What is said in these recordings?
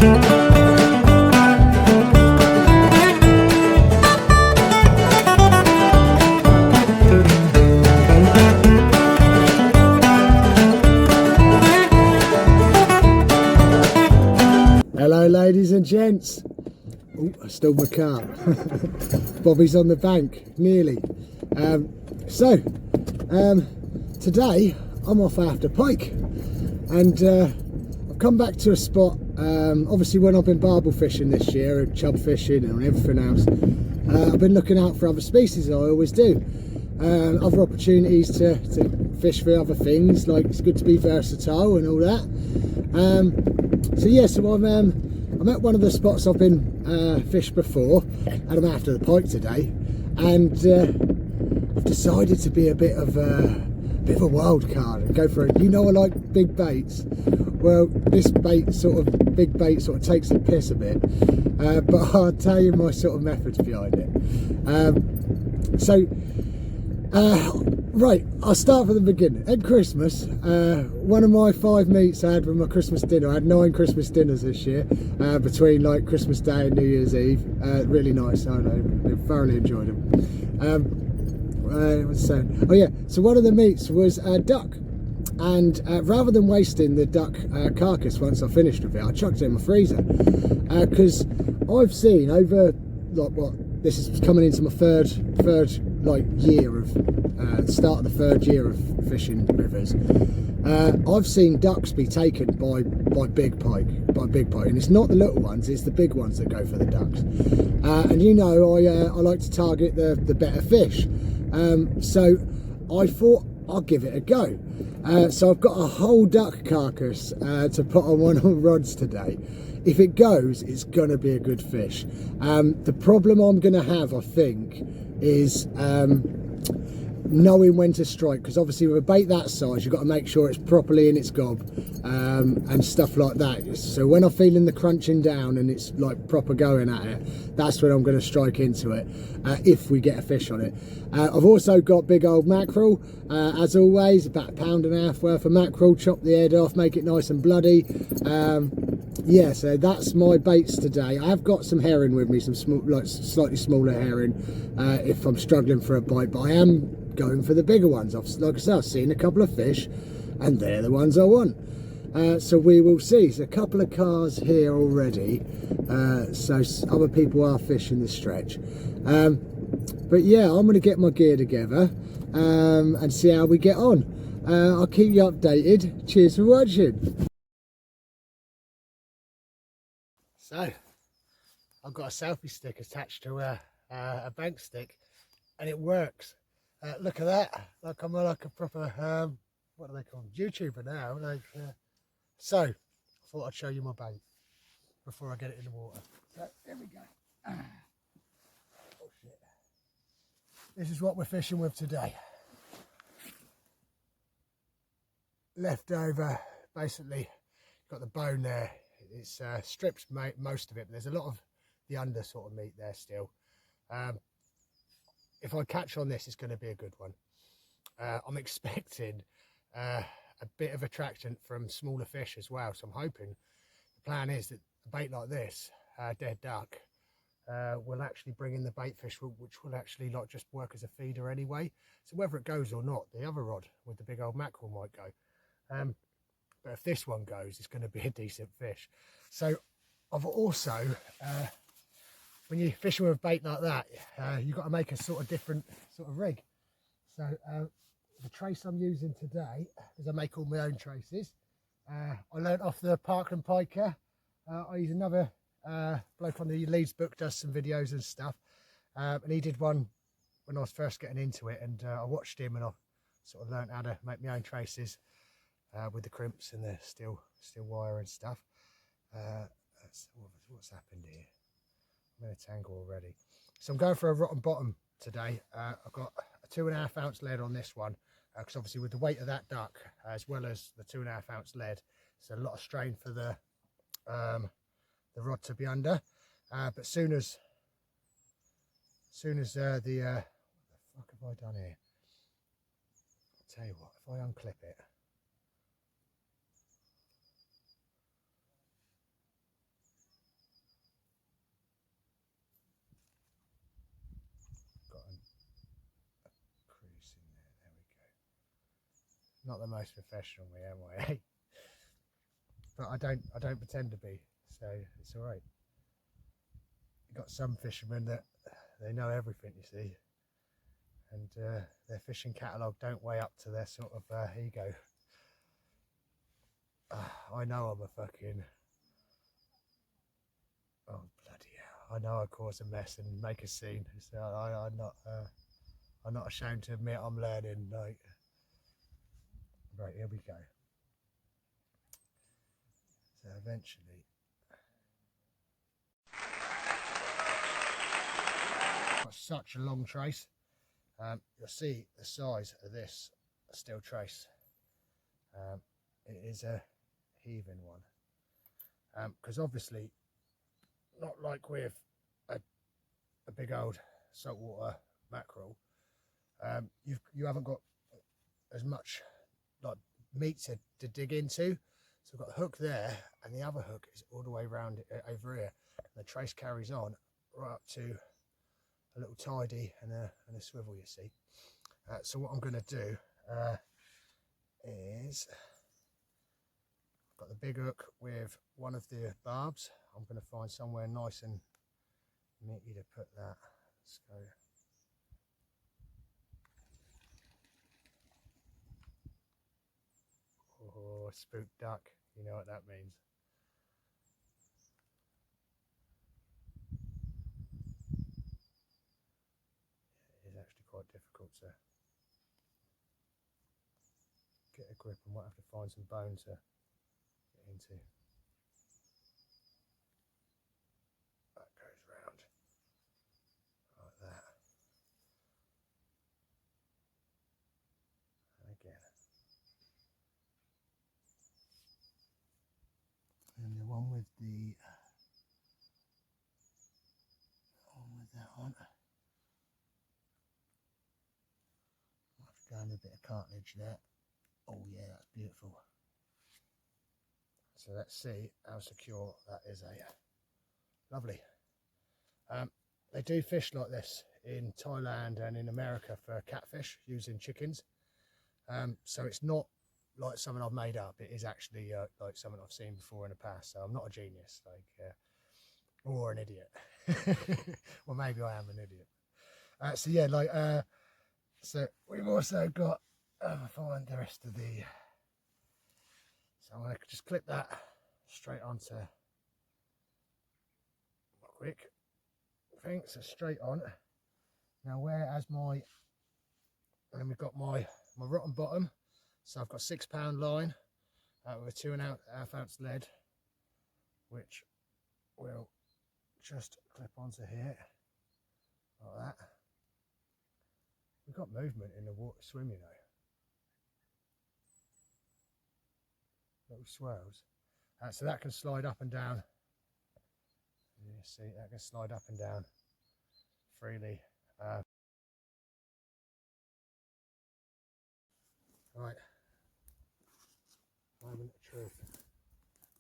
Hello ladies and gents. Oh, I stole my car. Bobby's on the bank, nearly. Today I'm off after pike, and I've come back to a spot. Obviously when I've been barbel fishing this year and chub fishing and everything else, I've been looking out for other species, as I always do. Other opportunities to fish for other things, like it's good to be versatile and all that. So I'm at one of the spots I've been fished before, and I'm after the pike today, and I've decided to be a bit of a wild card and go for it. You know, I like big baits. Well, this big bait sort of takes the piss a bit, but I'll tell you my sort of methods behind it. Right, I'll start from the beginning. At Christmas, one of my 5 meats I had with my Christmas dinner. I had 9 Christmas dinners this year, between like Christmas Day and New Year's Eve. Really nice, I thoroughly enjoyed them. Oh yeah, so one of the meats was duck, and rather than wasting the duck carcass once I finished with it, I chucked it in my freezer, because I've seen over, like, this is coming into my third like year of start of the 3rd year of fishing rivers. I've seen ducks be taken by big pike, and it's not the little ones, it's the big ones that go for the ducks. And you know, I like to target the better fish, so I thought I'll give it a go. So I've got a whole duck carcass to put on one of the rods today. If it goes, it's gonna be a good fish. The problem I'm gonna have, I think, is knowing when to strike, because obviously with a bait that size you've got to make sure it's properly in its gob, and stuff like that. So when I'm feeling the crunching down and it's like proper going at it, that's when I'm going to strike into it, if we get a fish on it. I've also got big old mackerel, as always, about £1.5 worth of mackerel. Chop the head off, make it nice and bloody. Yeah, so that's my baits today. I have got some herring with me, some small, like slightly smaller herring, if I'm struggling for a bite, but I am going for the bigger ones. Like I said, I've seen a couple of fish and they're the ones I want. So we will see. There's a couple of cars here already, so other people are fishing the stretch. But yeah, I'm going to get my gear together and see how we get on. I'll keep you updated. Cheers for watching. So I've got a selfie stick attached to a bank stick, and it works. Look at that, like I'm like a proper what do they call them, YouTuber now. Like, so I thought I'd show you my bait before I get it in the water. So there we go. Oh shit. This is what we're fishing with today. Leftover, basically got the bone there. It's stripped most of it, but there's a lot of the under sort of meat there still. If I catch on this, it's going to be a good one. I'm expecting a bit of attraction from smaller fish as well, so I'm hoping, the plan is that a bait like this, dead duck, will actually bring in the bait fish, which will actually like just work as a feeder anyway. So whether it goes or not, the other rod with the big old mackerel might go. But if this one goes, it's going to be a decent fish. So I've also, when you're fishing with a bait like that, you've got to make a sort of different sort of rig. So the trace I'm using today, is I make all my own traces. I learnt off the Parkland Piker. I use another bloke on the Leeds book, does some videos and stuff. And he did one when I was first getting into it, and I watched him and I sort of learnt how to make my own traces with the crimps and the steel wire and stuff. What's happened here? I'm in a tangle already. So I'm going for a rotten bottom today. I've got a 2.5 ounce lead on this one, because obviously with the weight of that duck, as well as the 2.5 ounce lead, it's a lot of strain for the rod to be under. But soon as what the fuck have I done here? I'll tell you what, if I unclip it, Not the most professional me, am I? But I don't pretend to be, so it's all right. You've got some fishermen that they know everything, you see, and their fishing catalogue don't weigh up to their sort of ego. I know I'm a fucking... Oh, bloody hell. I know I cause a mess and make a scene. So I'm not ashamed to admit I'm learning. Like, right, here we go. So eventually... Got such a long trace. You'll see the size of this steel trace. It is a heaving one. Because obviously, not like with a big old saltwater mackerel, you haven't got as much like meat to dig into. So I've got a hook there, and the other hook is all the way around over here. And the trace carries on right up to a little tidy and a swivel, you see. So what I'm going to do is, I've got the big hook with one of the barbs. I'm going to find somewhere nice and meaty to put that. Let's go. Oh, spook duck, you know what that means. It is actually quite difficult to get a grip, and might have to find some bone to get into. That goes round like that. And again. And the one with that on. I'll have to go in a bit of cartilage there. Oh yeah, that's beautiful. So let's see how secure that is. Lovely. They do fish like this in Thailand and in America for catfish using chickens. So it's not like something I've made up. It is actually like something I've seen before in the past. So I'm not a genius, or an idiot. Well, maybe I am an idiot. So yeah, so we've also got, find the rest of the, so I'm going to just clip that straight onto my quick thing, so straight on. Now whereas and then we've got my rotten bottom, so I've got 6 pound line with a 2.5 ounce lead, which will just clip onto here, like that. We've got movement in the water swim, you know. Little swirls. So that can slide up and down. You see, that can slide up and down freely. Right, moment of truth.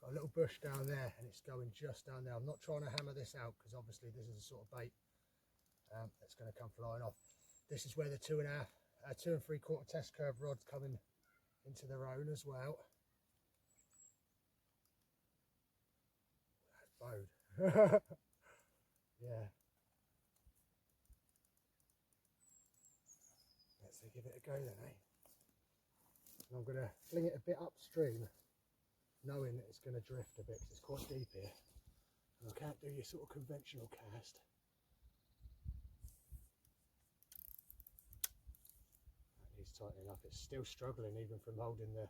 Got a little bush down there, and it's going just down there. I'm not trying to hammer this out because obviously this is a sort of bait that's going to come flying off. This is where the 2 3/4 test curve rod's coming into their own as well. That's bowed. Yeah. Let's give it a go then, eh? And I'm going to fling it a bit upstream, knowing that it's going to drift a bit because it's quite deep here. And I can't do your sort of conventional cast. That needs tightening up. It's still struggling even from holding the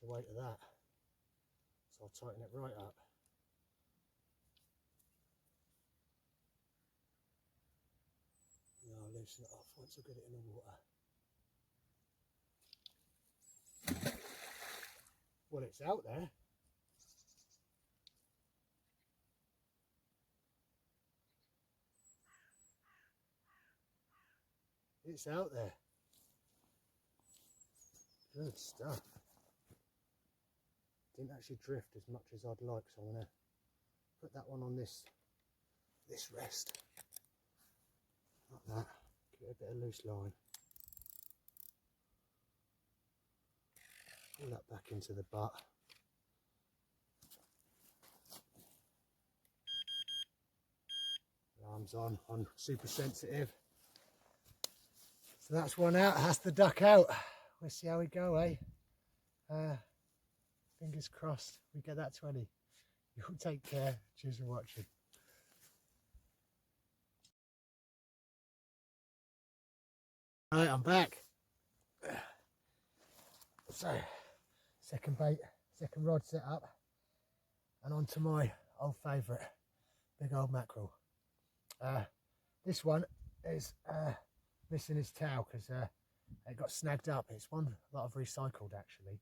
weight of that. So I'll tighten it right up. And I'll loosen it off once I get it in the water. Well, it's out there. It's out there. Good stuff. Didn't actually drift as much as I'd like, so I'm going to put that one on this rest. Like that. Give it a bit of loose line. pull that back into the butt. Alarm's on super sensitive. So that's one out, that's the duck out. We'll see how we go, eh? Fingers crossed we get that 20. You'll take care. Cheers for watching. Alright, I'm back. So, second bait, second rod set up, and on to my old favourite, big old mackerel. This one is missing its tail because it got snagged up. It's one that I've recycled actually,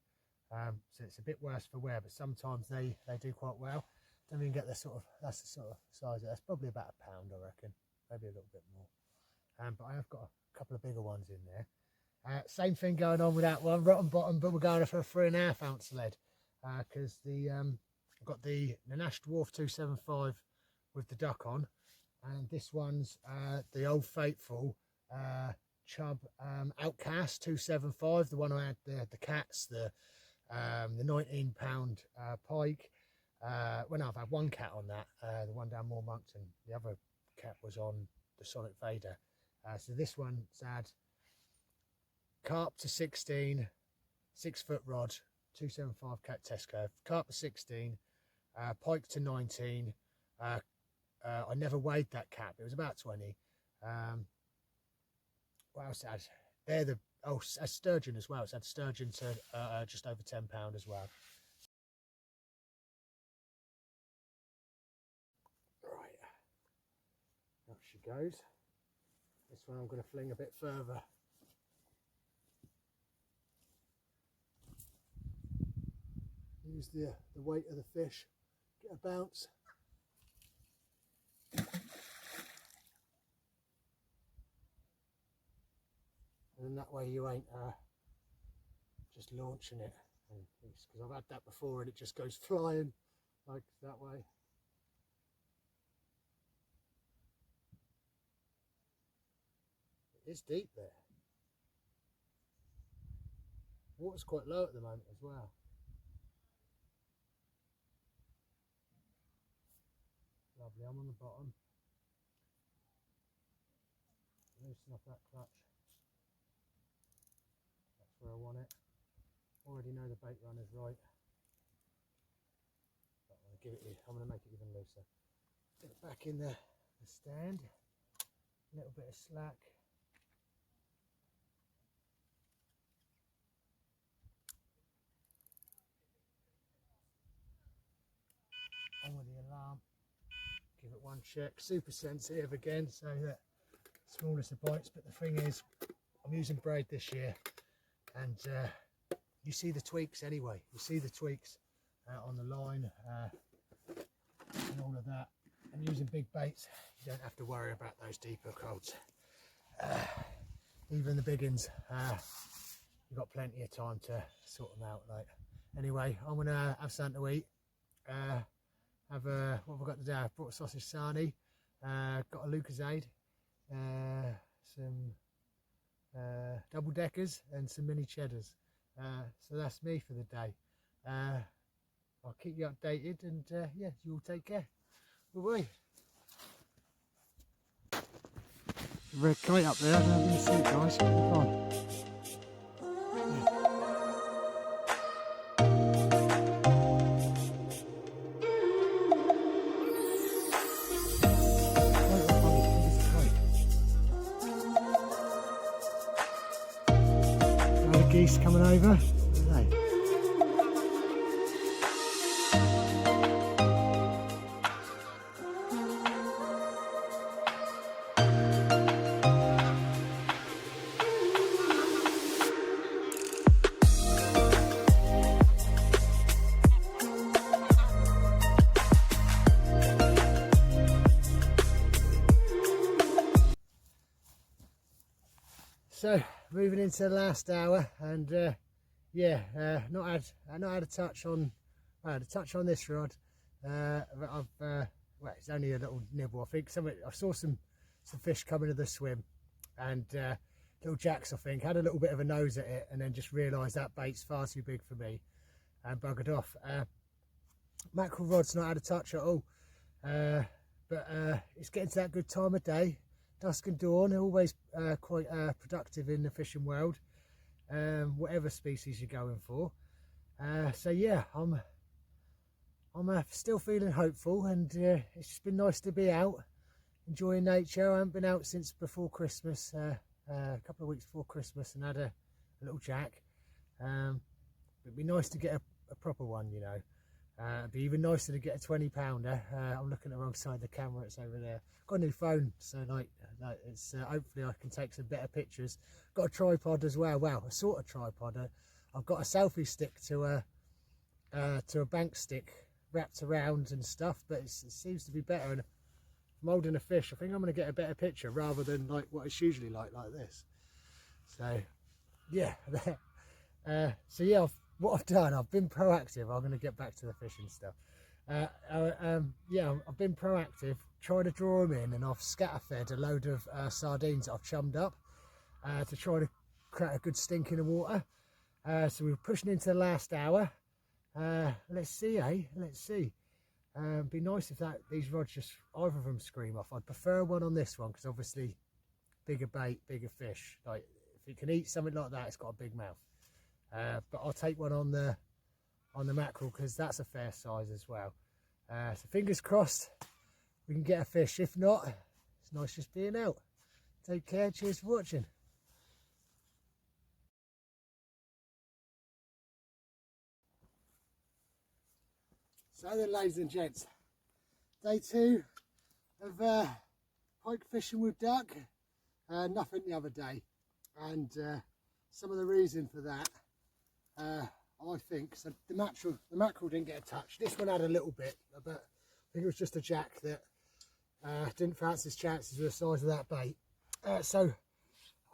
so it's a bit worse for wear, but sometimes they do quite well. Don't even get the sort of, that's the sort of size. That's probably about a pound, I reckon, maybe a little bit more. But I have got a couple of bigger ones in there. Same thing going on with that one, rotten bottom, but we're going for a 3.5 ounce lead because I've got the Nash Dwarf 275 with the duck on, and this one's the Old Faithful Chub Outcast 275, the one I had the cats, the 19-pound pike. Well, no, I've had one cat on that, the one down Moor Monkton. The other cat was on the Sonic Vader. So this one's had carp to 16, 6-foot rod, 275 cat test curve, carp to 16, pike to 19. I never weighed that cap, it was about 20. What else had? They're the, oh, a sturgeon as well. It's had sturgeon to just over 10 pound as well. Right, up she goes. This one I'm going to fling a bit further. Use the weight of the fish, get a bounce. And that way you ain't just launching it. Because I've had that before and it just goes flying like that way. It is deep there. Water's quite low at the moment as well. Lovely, I'm on the bottom. Loosen up that clutch. That's where I want it. Already know the bait runner's right. But I'm going to make it even looser. Get it back in the stand. A little bit of slack. On with the alarm. Give it one check. Super sensitive again, so that smallest of bites. But the thing is, I'm using braid this year, and you see the tweaks anyway. You see the tweaks on the line and all of that. And using big baits, you don't have to worry about those deeper holds. Even the big ones, you've got plenty of time to sort them out. Like, anyway, I'm gonna have something to eat. Have a, what have I got today? I've brought a sausage sarnie, got a Lucozade, some double deckers and some mini cheddars. So that's me for the day. I'll keep you updated, and yeah, you all take care. Bye bye. Red kite up there, I don't know if you can see it, guys. Come on. Geese coming over. Hey. So moving into the last hour, and yeah, not had a touch on. I had a touch on this rod. I've well, it's only a little nibble. I think I saw some fish coming to the swim, and little jacks, I think. Had a little bit of a nose at it and then just realised that bait's far too big for me and buggered off. Mackerel rod's not had a touch at all, but it's getting to that good time of day, dusk and dawn. Always quite productive in the fishing world, whatever species you're going for. So yeah, I'm still feeling hopeful, and it's just been nice to be out enjoying nature. I haven't been out since before Christmas, a couple of weeks before Christmas, and had a little jack. It'd be nice to get a proper one, you know. It'd be even nicer to get a 20-pounder. I'm looking at the wrong side of the camera, it's over there. Got a new phone, so like it's hopefully I can take some better pictures. Got a tripod as well. Well, a sort of tripod. I've got a selfie stick to a bank stick wrapped around and stuff, but it seems to be better. And if I'm holding a fish, I think I'm going to get a better picture rather than like what it's usually like this. So yeah, so yeah, what I've done, I've been proactive. I'm going to get back to the fishing stuff. Yeah, I've been proactive, tried to draw them in, and I've scatter fed a load of sardines that I've chummed up to try to create a good stink in the water. So we're pushing into the last hour. Let's see, let's see. Be nice if these rods just either of them scream off. I'd prefer one on this one because obviously bigger bait, bigger fish. Like if it can eat something like that, it's got a big mouth. But I'll take one on the mackerel because that's a fair size as well. So fingers crossed we can get a fish. If not, it's nice just being out. Take care. Cheers for watching. So then, ladies and gents, day 2 of pike fishing with duck. Nothing the other day, and some of the reason for that, I think, so the mackerel didn't get a touch. This one had a little bit, but I think it was just a jack that didn't fancy his chances with the size of that bait. So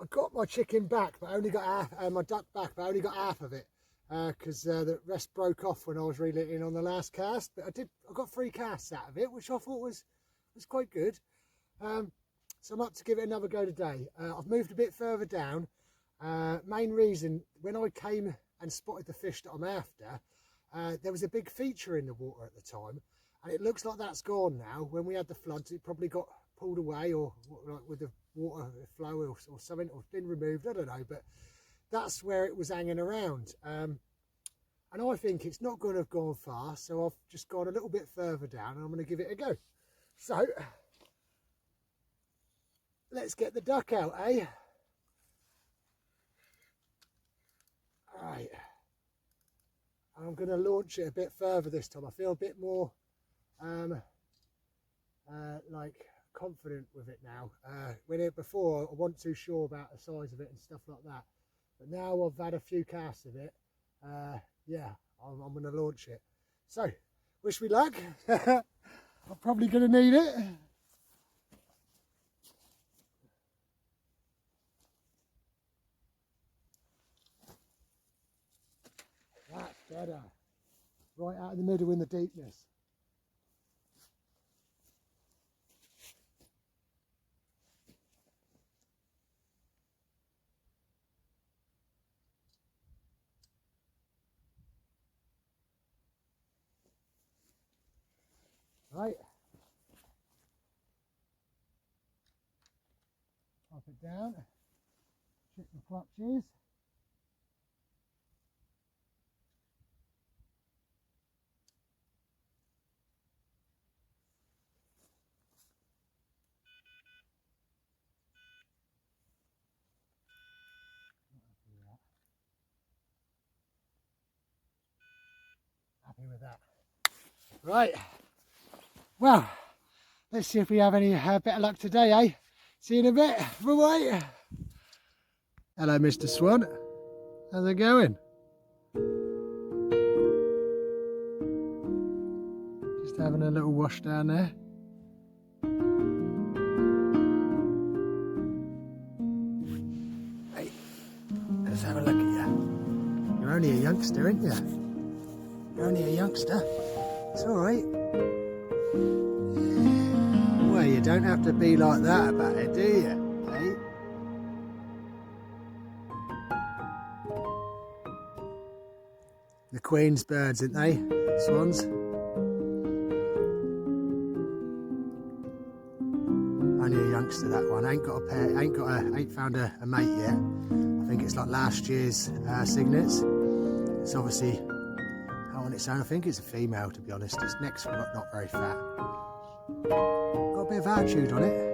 I got my chicken back, but I only got half, my duck back, but I only got half of it. Because the rest broke off when I was reeling it in on the last cast, but I got 3 casts out of it, which I thought was quite good. So I'm up to give it another go today. I've moved a bit further down. Main reason, when I came and spotted the fish that I'm after, there was a big feature in the water at the time, and it looks like that's gone now. When we had the floods, it probably got pulled away, or like with the water flow or something, or been removed, I don't know, but that's where it was hanging around. And I think it's not going to have gone far, so I've just gone a little bit further down and I'm going to give it a go. So let's get the duck out, eh? Alright, I'm going to launch it a bit further this time. I feel a bit more like confident with it now. Before I wasn't too sure about the size of it and stuff like that. But now I've had a few casts of it, yeah, I'm going to launch it. So, wish me luck. I'm probably going to need it. That's better. Right out in the middle in the deepness. Right, pop it down, check the clutches. Happy with that. Right. Well, let's see if we have any better luck today, eh? See you in a bit. Bye-bye. Hello, Mr. Swan. How's it going? Just having a little wash down there. Hey, let's have a look at you. You're only a youngster, aren't you? You're only a youngster. It's all right. Well, you don't have to be like that about it, do you? Hey? the Queen's birds, aren't they? Swans. Only a youngster, that one. Ain't got a pair. Ain't found a mate yet. I think it's like last year's cygnets. It's obviously out on its own. I think it's a female, to be honest. Its neck's not very fat. Got a bit of attitude on it.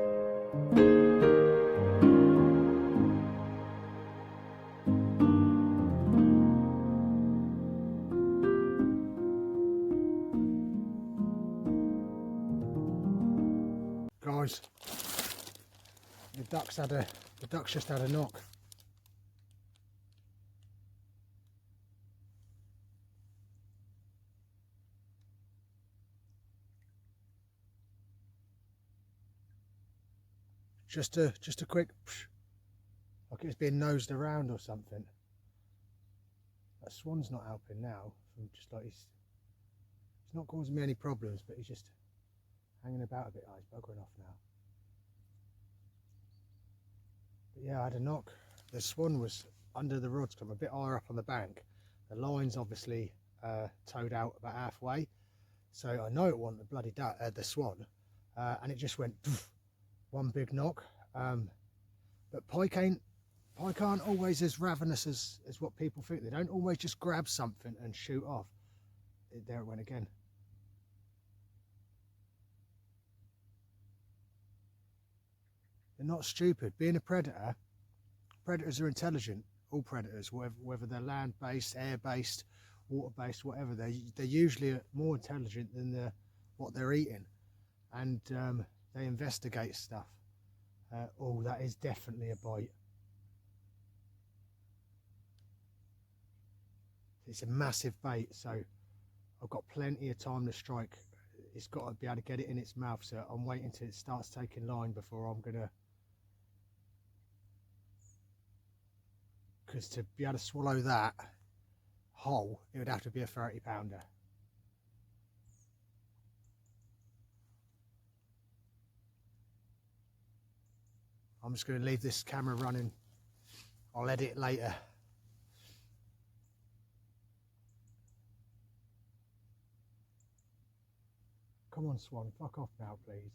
Guys, the duck's just had a knock. Just a quick psh, like it's being nosed around or something. That swan's not helping now. From just like he's not causing me any problems, but he's just hanging about a bit. Oh, he's buggering off now. But yeah, I had a knock. The swan was under the rods, come a bit higher up on the bank. The line's obviously towed out about halfway, so I know it wasn't the bloody the swan, and it just went one big knock. But pike aren't always as ravenous as what people think. They don't always just grab something and shoot off. There it went again. They're not stupid. Being a predator, predators are intelligent. All predators, whether they're land-based, air-based, water-based, whatever, they're usually more intelligent than what they're eating, and they investigate stuff. Oh, that is definitely a bite. It's a massive bait, so I've got plenty of time to strike. It's got to be able to get it in its mouth, so I'm waiting till it starts taking line before I'm gonna, because to be able to swallow that whole, it would have to be a 30-pounder. I'm just going to leave this camera running. I'll edit it later. Come on, swan, fuck off now, please.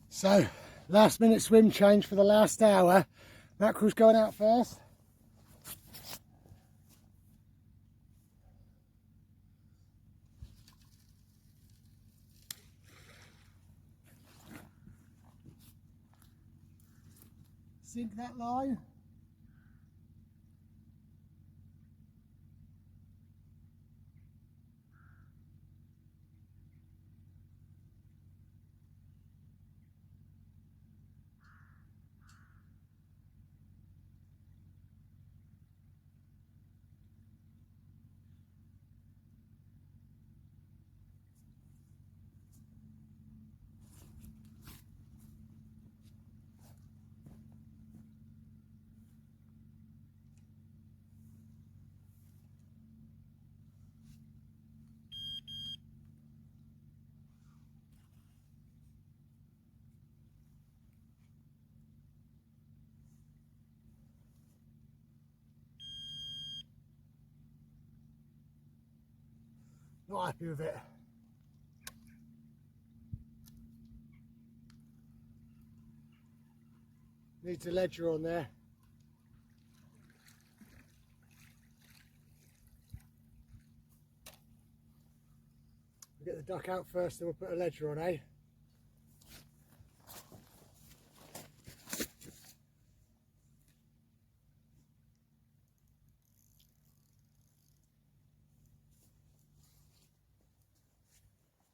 So, last minute swim change for the last hour. Mackerel's going out first. Sink that line. Not happy with it. Needs a ledger on there. We'll get the duck out first, then we'll put a ledger on, eh?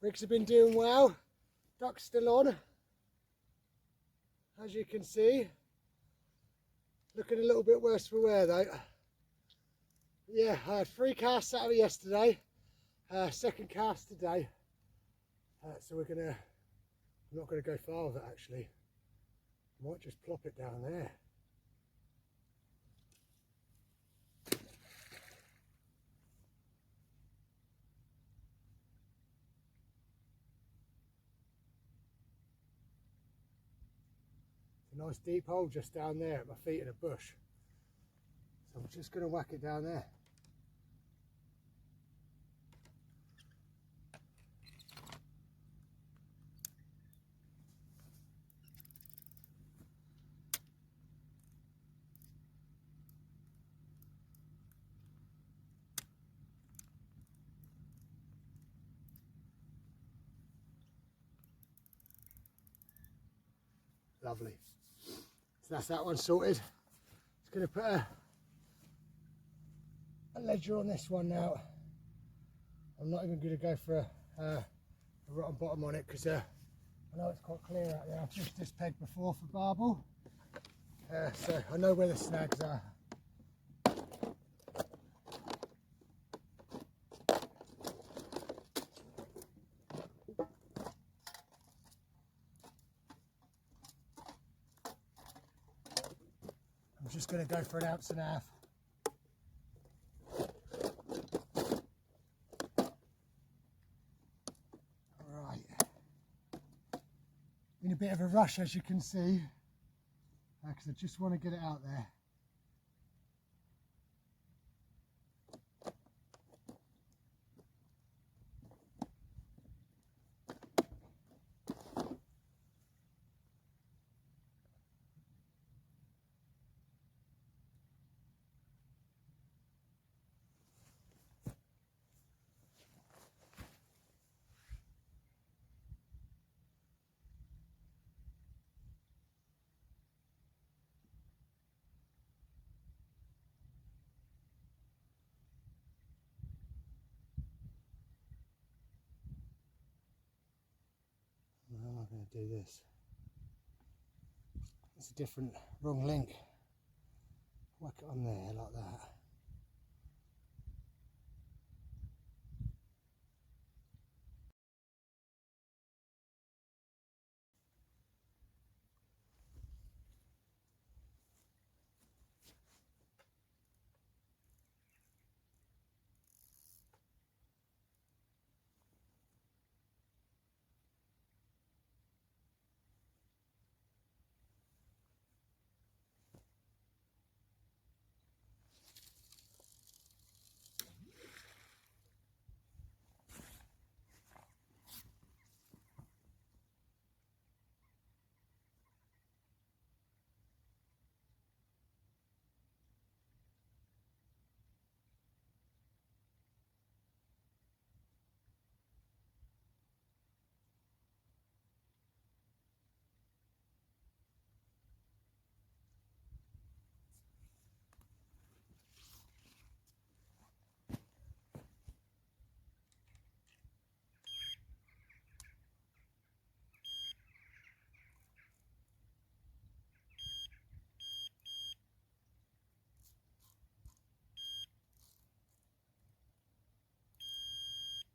Rigs have been doing well. Duck's still on, as you can see. Looking a little bit worse for wear though. Yeah, I had 3 casts out of it yesterday. Second cast today. So I'm not gonna go far with it actually. I might just plop it down there. nice deep hole just down there at my feet in a bush. So I'm just going to whack it down there. Lovely. So that's that one sorted. Just going to put a ledger on this one now. I'm not even going to go for a rotten bottom on it because I know it's quite clear out there. I've just this pegged before for barbel, so I know where the snags are. I'm just going to go for 1.5 ounces. In a bit of a rush, as you can see, because I just want to get it out there. How am I going to do this? It's a different, wrong link. Whack it on there like that.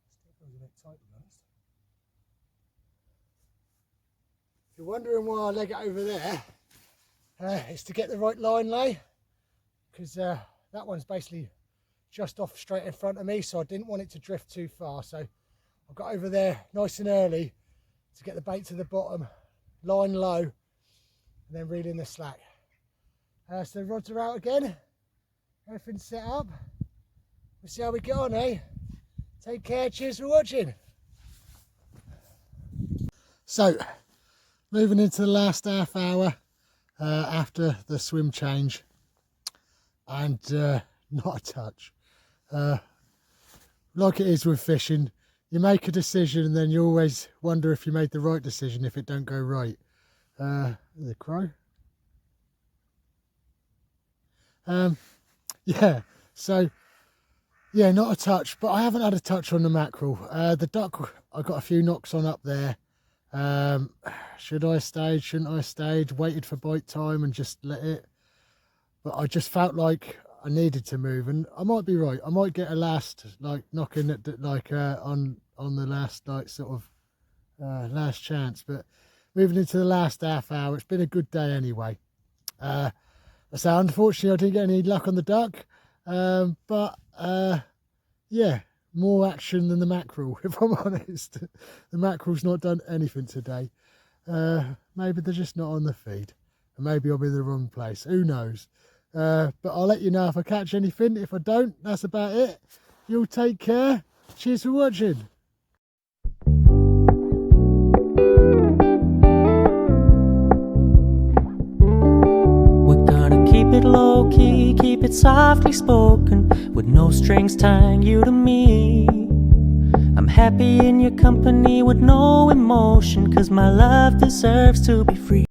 Still feels a bit tight, to be honest. If you're wondering why I leg it over there, it's to get the right line lay, because that one's basically just off straight in front of me, so I didn't want it to drift too far. So I got over there nice and early to get the bait to the bottom, line low, and then reel in the slack. So the rods are out again, everything's set up. We'll see how we get on, eh? Take care, cheers for watching. So, moving into the last half hour after the swim change, and not a touch. Like it is with fishing, you make a decision and then you always wonder if you made the right decision if it don't go right. The crow. Yeah, so yeah, not a touch, but I haven't had a touch on the mackerel. The duck, I got a few knocks on up there. Should I stage, shouldn't I stage? Waited for bite time and just let it. But I just felt like I needed to move, and I might be right. I might get a last like knocking at on the last like sort of last chance. But moving into the last half hour, it's been a good day anyway. So unfortunately I didn't get any luck on the duck, but yeah, more action than the mackerel, if I'm honest. The mackerel's not done anything today. Maybe they're just not on the feed. and maybe I'll be in the wrong place. Who knows? But I'll let you know if I catch anything. If I don't, that's about it. You'll take care. Cheers for watching. Keep it low key, keep it softly spoken, with no strings tying you to me. I'm happy in your company with no emotion, 'cause my love deserves to be free.